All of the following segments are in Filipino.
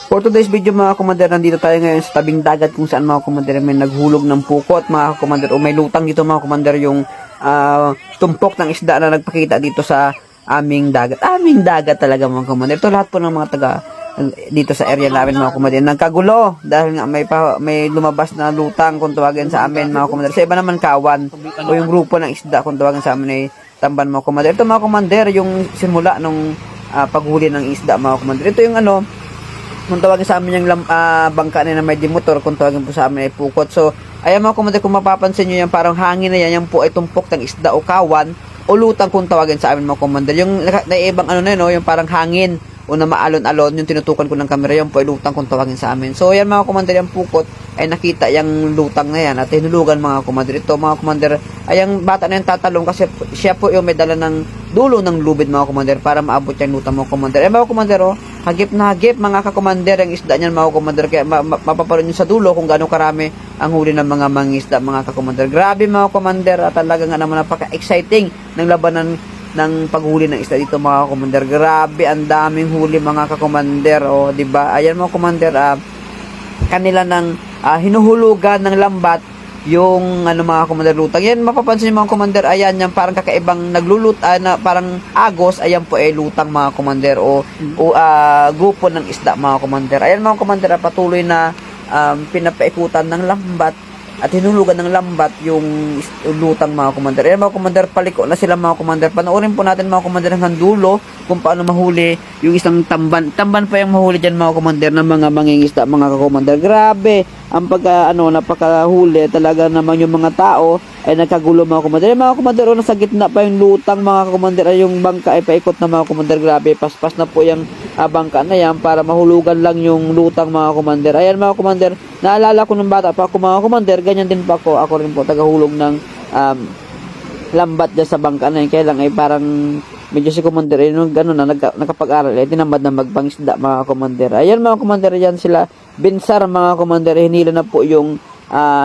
For today's video mga commander, nandito tayo ngayon sa tabing dagat kung saan mga commander may naghulog ng pukot mga commander, o may lutang dito mga commander, yung tumpok ng isda na nagpakita dito sa aming dagat. Aming dagat talaga mga commander. Ito lahat po ng mga taga dito sa area namin mga commander nagkagulo dahil nga may lumabas na lutang kung tawagin sa amin mga commander. Sa iba naman kawan o yung grupo ng isda kung tawagin sa amin ay tamban mga commander. Ito mga commander yung simula nung paghuli ng isda mga commander. Ito yung kung tawagin sa amin yung bangka na may dimotor, kung tawagin po sa amin ay pukot. So, ayan mga commander, kung mapapansin nyo yan, parang hangin na yan po ay tumpok ng isda o kawan o lutang kung tawagin sa amin mga commander. Yung naibang na yun, no? Yung parang hangin o na maalon-alon, yung tinutukan ko ng camera, yung po ay lutang kung tawagin sa amin. So, ayan mga commander, yung pukot ay nakita yung lutang na yan at hinulugan mga commander. Ito mga commander, ay yung bata na yung tatalong kasi siya po yung may dala ng dulo ng lubid mga commander para maabot yung lutang mga commander. Eh mga commander, hagip na hagip mga kakommander ang isda niyan mga commander, kaya mapapanood nyo sa dulo kung gaano karami ang huli ng mga mangisda mga kakommander. Grabe mga commander, at talaga nga naman napaka-exciting ng labanan ng paghuli ng isda dito mga commander. Grabe, ang daming huli mga kakommander, o di ba? Ayan mga commander, kanila ng hinuhulugan ng lambat yung mga commander lutang. Yan mapapansin mga commander, ayan yung parang kakaibang na parang agos, ayan po ay lutang mga commander o grupo ng isda mga commander. Ayan mga commander, patuloy na pinapaikutan ng lambat at hinulugan ng lambat yung lutang mga commander. Ayan mga commander, paliko na sila mga commander. Panoorin po natin mga commander hanggang dulo kung paano mahuli yung isang tamban. Tamban pa yung mahuli dyan mga commander ng mga mangingisda mga commander. Grabe ang napakahuli talaga naman. Yung mga tao ay nagkagulo mga commander. Ayan mga commander, nasa gitna pa yung lutang mga commander. Ay yung bangka ay paikot na mga commander. Grabe, paspas na po yung bangka na yan para mahulugan lang yung lutang mga commander. Ayan mga commander, naalala ko nung bata pa ako mga commander, ganyan din pa ako. Ako rin po tagahulog ng lambat dyan sa bangka na yun. Kaya lang ay parang medyo si commander ay gano'n na nakapag-aral ay tinambad na magpangisda mga commander. Ayan mga commander, yan sila binsar mga commander. Hinila na po yung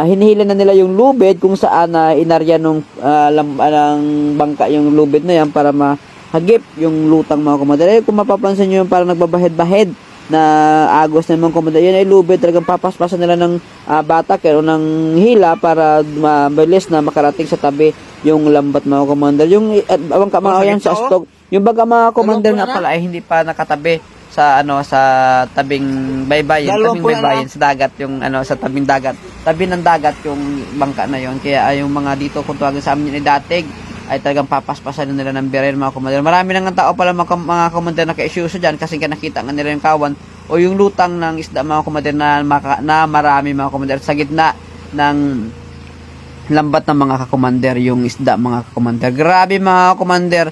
hinihila na nila yung lubid kung saan inarya nung bangka yung lubid na yan para mahagip yung lutang mga commander. Eh, kung mapapansin nyo yung parang nagbabahid-bahid na agos na mga commander, yan ay lubid. Talagang papaspasan nila ng batak o ng hila para mabilis na makarating sa tabi yung lambat mga commander. Yung bangka mga yan sa stog, yung baga mga commander nga pala ay hindi pa nakatabi sa sa tabing baybayin sa dagat, yung sa tabing dagat, tabi ng dagat yung bangka na yon. Kaya yung mga dito kung tawagin sa amin yung datig ay talagang papaspasan nila ng birel mga commander. Marami nang tao pala mga commander na ka-issues dyan kasi nakita nga nila yung kawan o yung lutang ng isda mga commander na marami mga commander sa gitna ng lambat ng mga kakommander yung isda mga kakommander. Grabe mga kakommander,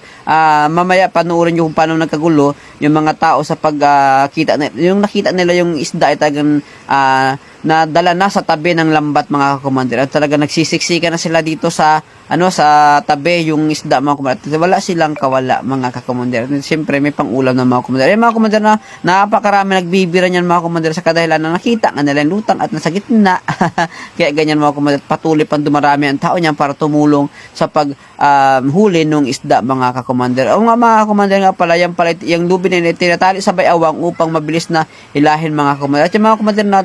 mamaya panoorin nyo kung paano nagkagulo yung mga tao sa pagkita yung nakita nila yung isda ay talagang nadala na sa tabi ng lambat mga kakommander, at talaga nagsisiksika na sila dito sa sa tabi yung isda mga kakommander. Wala silang kawala mga kakommander. Siyempre may pangulam na mga kakommander. Mga kakommander, na napakarami nagbibira niyan mga kakommander sa kadahilan na nakita nga nila yung lutang at nasa gitna. Kaya ganyan mga kakommander, patuloy pang dumarami ang tao niyan para tumulong sa huli ng isda mga kakommander. O nga mga kakommander, nga pala yung lubid na tinatali sa bayawang upang mabilis na ilahin mga kakommander. At yung mga kakommander na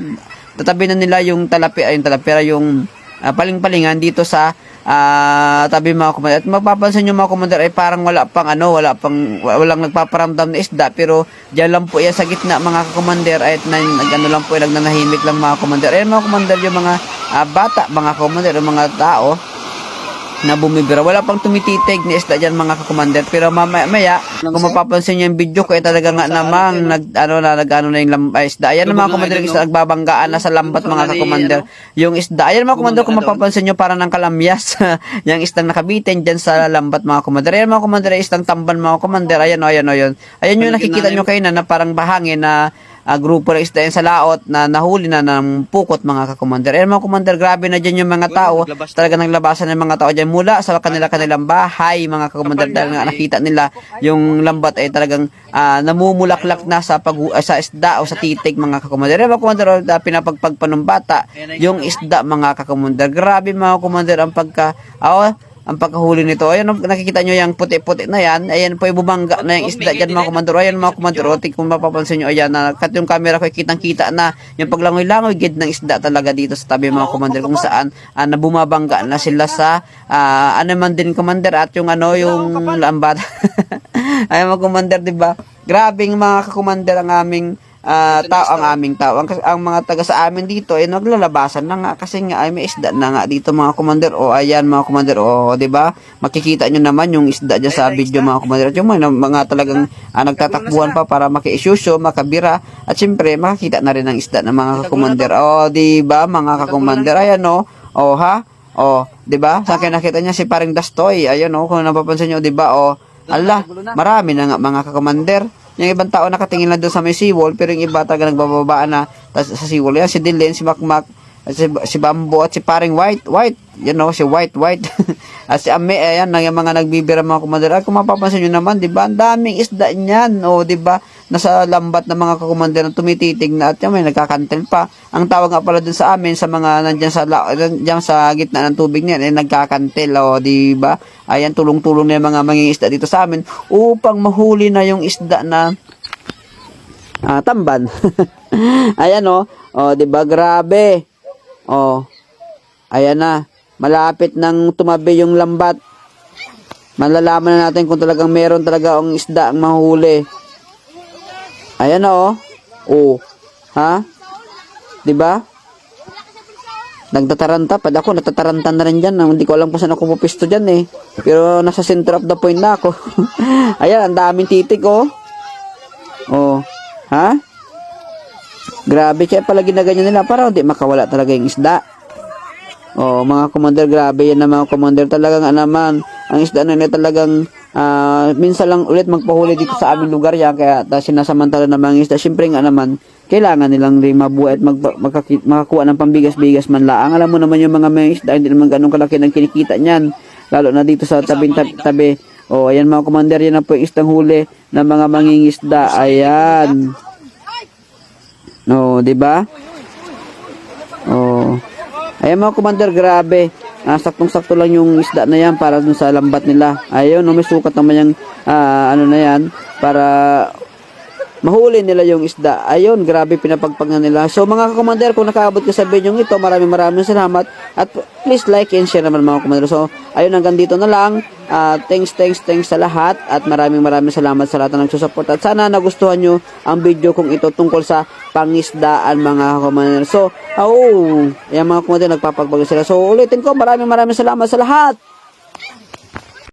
tatabi na nila yung talapira yung paling-palingan dito sa tabi mga commander. At mapapansin nyo mga commander ay parang walang nagpaparamdam na isda, pero diyan lang po yan sa gitna mga commander ay lang po nagnanahimik lang mga commander. Ayan mga commander, yung mga bata mga commander, yung mga tao na bumibira, wala pang tumititig ni isda dyan mga kakommander. Pero mamaya kung mapapansin nyo yung video ko ay talaga nga namang na yung isda. Ayan mga kakommander, isda nagbabanggaan na sa lambat mga kakommander yung isda. Ayan mga kakommander, kung mapapansin nyo parang ng kalamyas yung isdang nakabitin dyan sa lambat mga kakommander. Ayan mga kakommander, isdang tamban mga kakommander. Ayan yung nakikita nyo kayo na parang bahangin na grupo ng isda sa laot na nahuli na ng pukot mga kakommander. Ayan mga kakommander, grabe na dyan yung mga tao. Talaga naglabasan ng mga tao dyan mula sa kanilang bahay mga kakommander, dahil nga nakita nila yung lambat ay talagang namumulaklak na sa isda o sa titig mga kakommander. Ayan mga kakommander, pinapagpagpanumbata yung isda mga kakommander. Grabe mga kakommander ang ang pagkahuli nito. Ayan, nakikita nyo yung puti-puti na yan. Ayan po, bumangga na yung isda dyan mga komandor. Ayan mga komandor, kung mapapansin nyo, ayan, kat yung camera ko, kitang-kita na yung paglangoy-langoy gid ng isda talaga dito sa tabi mga komandor, kung saan na bumabangga na sila sa ano man din komandor, at yung yung lambat. Ayan mga komandor, diba? Grabing mga kakomandor ang aming aming tao. Ang mga taga sa amin dito ay naglalabasan na nga kasi nga ay may isda na nga dito mga komandor. O ayan mga komandor, o di ba? Makikita nyo naman yung isda dyan sa video mga komandor. At yung mga talagang nagtatakbuhan pa para makiisyusyo, makabira, at syempre makikita na rin ang isda ng mga kakomandor. O di ba mga kakomandor, ayan o ha? O, di ba? Sa akin nakita niya si paring Dastoy. Ayun kung napapansin nyo, di ba? O, ala, marami na nga mga kakomandor. Yung ibang tao nakatingin lang doon sa may seawall, pero yung iba talaga nagbababaan na sa seawall. Yan, si Dylan, si Makmak, si Bambo, at si paring White, si White. At si Ame, ayan, yung mga nagbibira mga komandor. At kung mapapansin nyo naman, di ba, ang daming isda niyan, di ba, nasa lambat ng mga kakomandor na tumititig na, at yan, may nagkakantel pa. Ang tawag nga pala dun sa amin, sa mga nandyan sa gitna ng tubig niyan, nagkakantel, di ba? Ayan, tulong-tulong na yung mga mangingisda dito sa amin upang mahuli na yung isda na tamban. Ayan, di ba, grabe. Ayan na. Malapit nang tumabi yung lambat. Malalaman na natin kung talagang meron talaga ang isda ang mahuli. Ayan na ha? 'Di ba? Nagtataranta pa ako, natataranta na rin diyan. Hindi ko alam kung saan ako pupisto diyan eh. Pero nasa center of the point na ako. Ayan, ang daming titik ha? Grabe, kaya pala ginaganyan nila para hindi makawala talaga yung isda. Mga komandor, grabe yan na mga komandor. Talagang naman, ang isda na nila talagang minsan lang ulit magpahuli dito sa aming lugar yan. Kaya sinasamantala na mga isda. Siyempre nga naman, kailangan nilang rin mabuhay at makakuha ng pambigas-bigas man laang. Alam mo naman yung mga isda, hindi naman ganun kalaki ng kinikita niyan. Lalo na dito sa tabi. Ayan mga komandor, yan na po yung isdang huli ng mga mangingisda. Ayan. Di ba? Ayan mga komandor, grabe. Saktong-sakto lang yung isda na yan para dun sa lambat nila. Ayun, may sukat naman yung na yan para mahuli nila yung isda. Ayun, grabe pinapagpag na nila. So mga kakomandor, kung nakaabot ka sa video ito, maraming salamat. At please like and share naman mga komandor. So ayun, hanggang dito na lang. Thanks sa lahat. At maraming salamat sa lahat na nagsusupport. At sana nagustuhan nyo ang video kong ito tungkol sa pangisdaan mga komandor. So, ayan mga komandor, nagpapagbago sila. So ulitin ko, maraming salamat sa lahat.